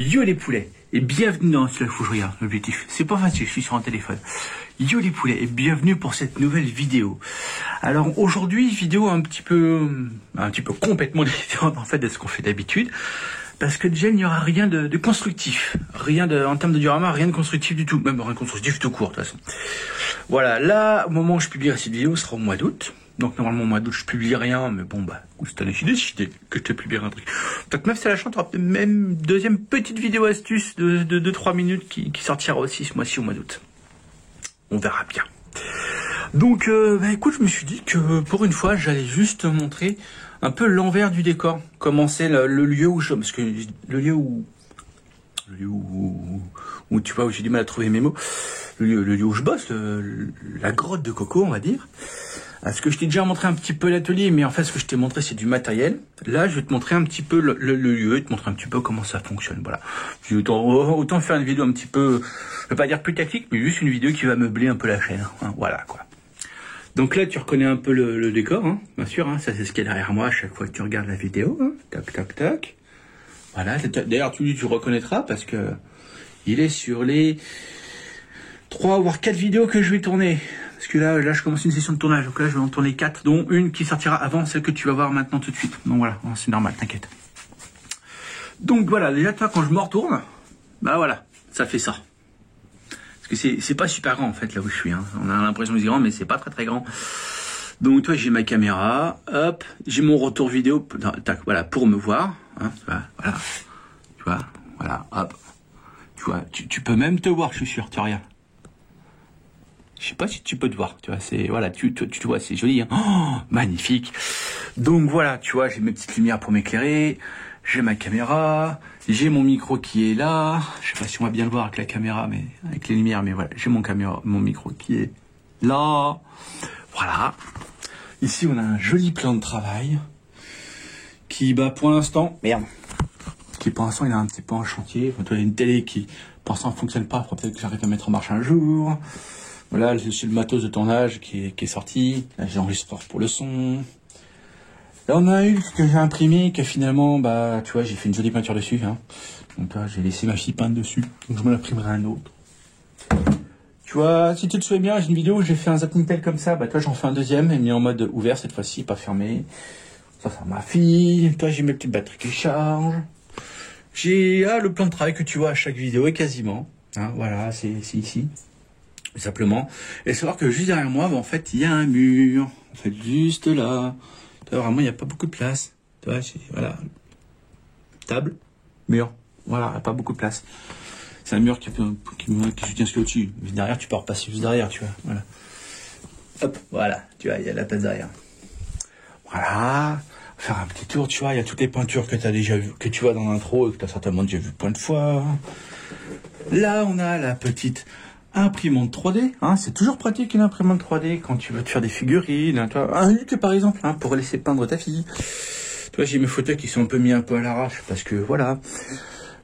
Yo les poulets, et bienvenue dans... Là, faut que je regarde l'objectif. C'est pas facile, je suis sur un téléphone. Yo les poulets, et bienvenue pour cette nouvelle vidéo. Alors aujourd'hui, vidéo un petit peu complètement différente en fait de ce qu'on fait d'habitude. Parce que déjà, il n'y aura rien de constructif. En termes de diorama, rien de constructif du tout. Même rien de constructif tout court, de toute façon. Voilà, là, au moment où je publierai cette vidéo, ce sera au mois d'août. Donc normalement au mois d'août je publie rien, mais bon bah cette année j'ai décidé que je te publierai un truc. Donc même si c'est la chance, tu auras peut-être même deuxième petite vidéo astuce de 3 minutes qui sortira aussi ce mois-ci au mois d'août. On verra bien. Donc bah écoute, je me suis dit que pour une fois j'allais juste montrer un peu l'envers du décor. Comment c'est le lieu où je... Parce que le lieu où tu vois, où j'ai du mal à trouver mes mots. Le lieu où je bosse, la grotte de Coco on va dire. Parce que je t'ai déjà montré un petit peu l'atelier, mais en fait ce que je t'ai montré c'est du matériel. Là je vais te montrer un petit peu le lieu, et te montrer un petit peu comment ça fonctionne. Voilà. Autant faire une vidéo un petit peu, je vais pas dire plus tactique, mais juste une vidéo qui va meubler un peu la chaîne. Hein, voilà quoi. Donc là tu reconnais un peu le décor, hein, bien sûr. Hein, ça c'est ce qu'il y a derrière moi à chaque fois que tu regardes la vidéo. Hein. Tac tac tac. Voilà. D'ailleurs tu reconnaîtras parce que il est sur les 3 voire 4 vidéos que je vais tourner. Parce que là, je commence une session de tournage. Donc là, je vais en tourner 4, dont une qui sortira avant celle que tu vas voir maintenant tout de suite. Donc voilà, c'est normal, t'inquiète. Donc voilà, déjà, toi, quand je me retourne, bah voilà, ça fait ça. Parce que c'est pas super grand, en fait, là où je suis. Hein. On a l'impression que c'est grand, mais c'est pas très très grand. Donc toi, j'ai ma caméra, hop, j'ai mon retour vidéo, tac, voilà, pour me voir. Hein, voilà, hop. Tu vois, tu peux même te voir, je suis sûr, tu regardes. Je sais pas si tu peux te voir, tu vois, c'est, voilà, tu vois, c'est joli, hein. Oh, magnifique. Donc voilà, tu vois, j'ai mes petites lumières pour m'éclairer, j'ai ma caméra, j'ai mon micro qui est là, je sais pas si on va bien le voir avec la caméra, mais avec les lumières, mais voilà, j'ai mon micro qui est là, voilà. Ici, on a un joli plan de travail, qui, bah, pour l'instant, il est un petit peu en chantier, enfin, tu vois, une télé qui, pour l'instant, fonctionne pas, il faudra peut-être que j'arrive à mettre en marche un jour. Voilà, c'est le matos de tournage qui est sorti. Là, j'enregistre pour le son. Là, on a eu ce que j'ai imprimé, que finalement, bah, tu vois, j'ai fait une jolie peinture dessus. Hein. Donc là, j'ai laissé ma fille peindre dessus. Donc je me l'imprimerai un autre. Tu vois, si tu te souviens bien, j'ai une vidéo où j'ai fait un Zapintel comme ça. Bah, toi, j'en fais un deuxième, mis en mode ouvert cette fois-ci, pas fermé. Ça, c'est ma fille. Toi, j'ai mes petites batteries qui chargent. J'ai le plan de travail que tu vois à chaque vidéo, et quasiment. Hein, voilà, c'est ici. Simplement, et savoir que juste derrière moi, bah, en fait, il y a un mur. En fait, juste là. Tu vois, vraiment, il n'y a pas beaucoup de place. Tu vois, voilà. Table, mur. Voilà, il n'y a pas beaucoup de place. C'est un mur qui soutient ce qu'il y a au-dessus. Mais derrière, tu peux repasser juste derrière, tu vois. Voilà. Hop, voilà. Tu vois, il y a la place derrière. Voilà. Faire un petit tour, tu vois, il y a toutes les peintures que tu as déjà vues, que tu vois dans l'intro et que tu as certainement déjà vu plein de fois. Là, on a la petite imprimante 3D, hein, c'est toujours pratique une imprimante 3D quand tu veux te faire des figurines, hein, toi, un Hulk par exemple, hein, pour laisser peindre ta fille. Toi, j'ai mes photos qui sont un peu mis un peu à l'arrache parce que voilà.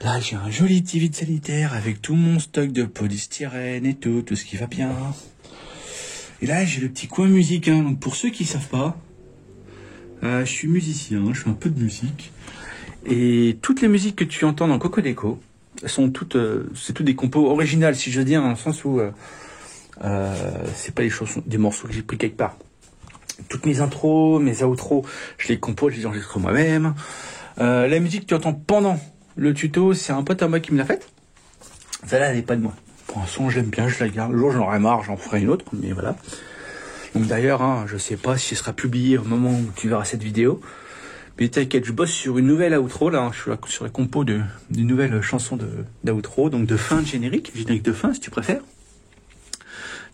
Là, j'ai un joli petit vide sanitaire avec tout mon stock de polystyrène et tout ce qui va bien. Et là, j'ai le petit coin musique, hein, donc pour ceux qui savent pas, je suis musicien, je fais un peu de musique. Et toutes les musiques que tu entends dans Coco Déco, sont toutes, c'est toutes des compos originales, si je veux dire, dans le sens où c'est pas des morceaux que j'ai pris quelque part. Toutes mes intros, mes outros, je les compose, je les enregistre moi-même. La musique que tu entends pendant le tuto, c'est un pote à moi qui me l'a faite. Celle-là, elle n'est pas de moi. Pour l'instant, j'aime bien, je la garde. Le jour, j'en aurai marre, j'en ferai une autre, mais voilà. Donc d'ailleurs, hein, je sais pas si elle sera publiée au moment où tu verras cette vidéo. Mais t'inquiète, je bosse sur une nouvelle outro, là, je suis là sur la compo d'une nouvelle chanson d'outro, donc de fin de générique de fin si tu préfères.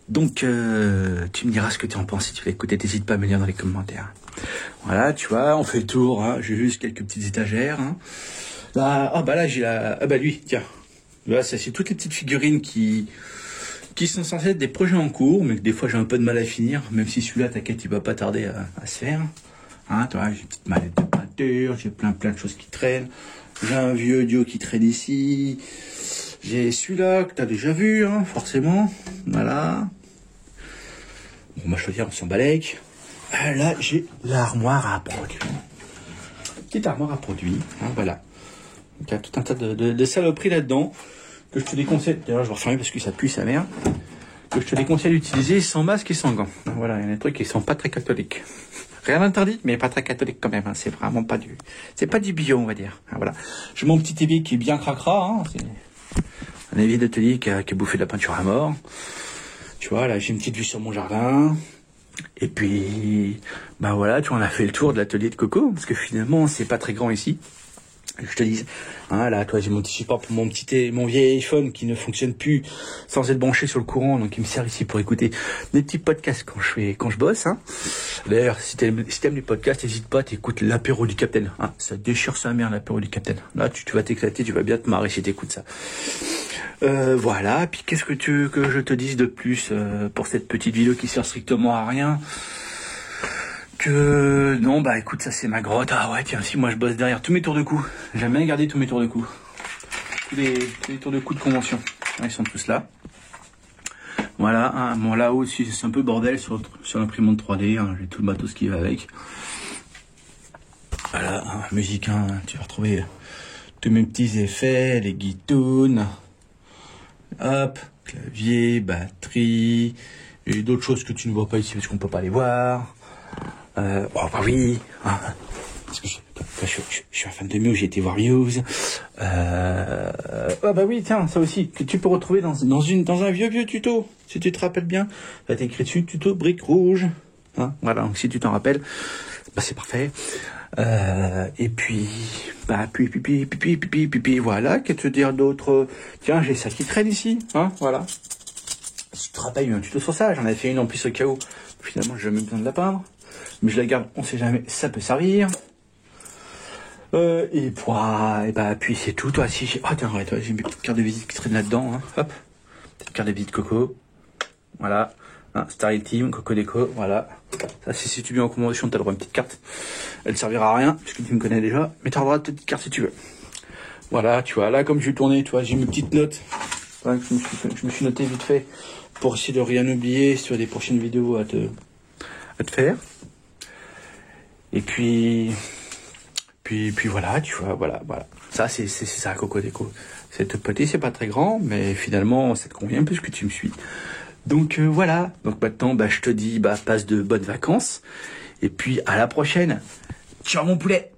Donc tu me diras ce que tu en penses si tu veux écouter, t'hésites pas à me lire dans les commentaires. Voilà, tu vois, on fait le tour, hein, j'ai juste quelques petites étagères. Hein. Là, là j'ai lui, tiens. Là, ça c'est toutes les petites figurines qui sont censées être des projets en cours, mais que des fois j'ai un peu de mal à finir, même si celui-là, t'inquiète, il va pas tarder à se faire. Hein, tu vois, j'ai une petite mallette de peinture, j'ai plein de choses qui traînent. J'ai un vieux duo qui traîne ici. J'ai celui-là que tu as déjà vu, hein, forcément. Voilà. Bon, bah, je veux dire, on s'en balèque. Là, j'ai l'armoire à produits. Petite armoire à produits. Hein, voilà. Donc, il y a tout un tas de saloperies là-dedans que je te déconseille. D'ailleurs, je vais refermer parce que ça pue sa mère. Que je te déconseille d'utiliser sans masque et sans gants. Voilà, il y a des trucs qui sont pas très catholiques. Rien d'interdit, mais pas très catholique quand même. Hein. C'est vraiment pas du, c'est pas du bio, on va dire. Hein, voilà. J'ai mon petit évier qui est bien cracra. Hein. C'est un évier d'atelier qui a bouffé de la peinture à mort. Tu vois, là, j'ai une petite vue sur mon jardin. Et puis, bah voilà, tu vois, on a fait le tour de l'atelier de Coco, parce que finalement, c'est pas très grand ici. Je te dis, hein, là, toi, j'ai mon petit support pour mon vieil iPhone qui ne fonctionne plus sans être branché sur le courant, donc il me sert ici pour écouter des petits podcasts quand je bosse, hein. D'ailleurs, si t'aimes les podcasts, n'hésite pas, t'écoutes l'apéro du Capitaine, hein. Ça déchire sa mère, l'apéro du Capitaine. Là, tu vas t'éclater, tu vas bien te marrer si t'écoutes ça. Voilà, puis qu'est-ce que tu veux que je te dise de plus, pour cette petite vidéo qui sert strictement à rien? Non, bah écoute, ça c'est ma grotte. Ah ouais, tiens, si moi je bosse derrière tous mes tours de cou. J'aime bien garder tous mes tours de cou. Tous les tours de cou de convention. Ils sont tous là. Voilà, hein, bon là aussi c'est un peu bordel sur l'imprimante 3D. Hein, j'ai tout le matos qui va avec. Voilà, hein, musique, hein, tu vas retrouver tous mes petits effets, les guitounes. Hop, clavier, batterie. Et d'autres choses que tu ne vois pas ici parce qu'on peut pas les voir. Oh bah oui, hein, parce que je suis un fan de Muse, j'ai été voir Muse. Ah bah oui, tiens, ça aussi, que tu peux retrouver dans un vieux tuto, si tu te rappelles bien. Ça a été écrit dessus, tuto brique rouge. Hein, voilà, donc si tu t'en rappelles, bah c'est parfait. Et puis, bah puis, voilà, qu'est-ce que te dire d'autre? Tiens, j'ai ça qui traîne ici, hein, voilà. Si tu te rappelles, il y a eu un tuto sur ça, j'en avais fait une en plus au cas où. Finalement, j'ai même besoin de la peindre. Mais je la garde, on sait jamais, ça peut servir. Et bah, puis c'est tout, toi, si j'ai... Oh, tiens, ouais, toi, j'ai mes petites cartes de visite qui traînent là-dedans, hein. Hop. Petite carte de visite Coco. Voilà. Hein, Starry Team, Coco Déco, voilà. Ça, si tu viens en convention, t'as le droit à une petite carte. Elle servira à rien, puisque tu me connais déjà. Mais t'as le droit à ta petite carte si tu veux. Voilà, tu vois, là, comme je vais tourner, tu vois, j'ai mes petites notes. Ouais, je me suis noté vite fait pour essayer de rien oublier sur les prochaines vidéos à te faire. Et puis voilà, tu vois, voilà. Ça, c'est ça, Coco Déco. Cette petite, c'est pas très grand, mais finalement, ça te convient puisque tu me suis. Donc, voilà. Donc maintenant, bah, je te dis, bah, passe de bonnes vacances. Et puis, à la prochaine. Ciao, mon poulet!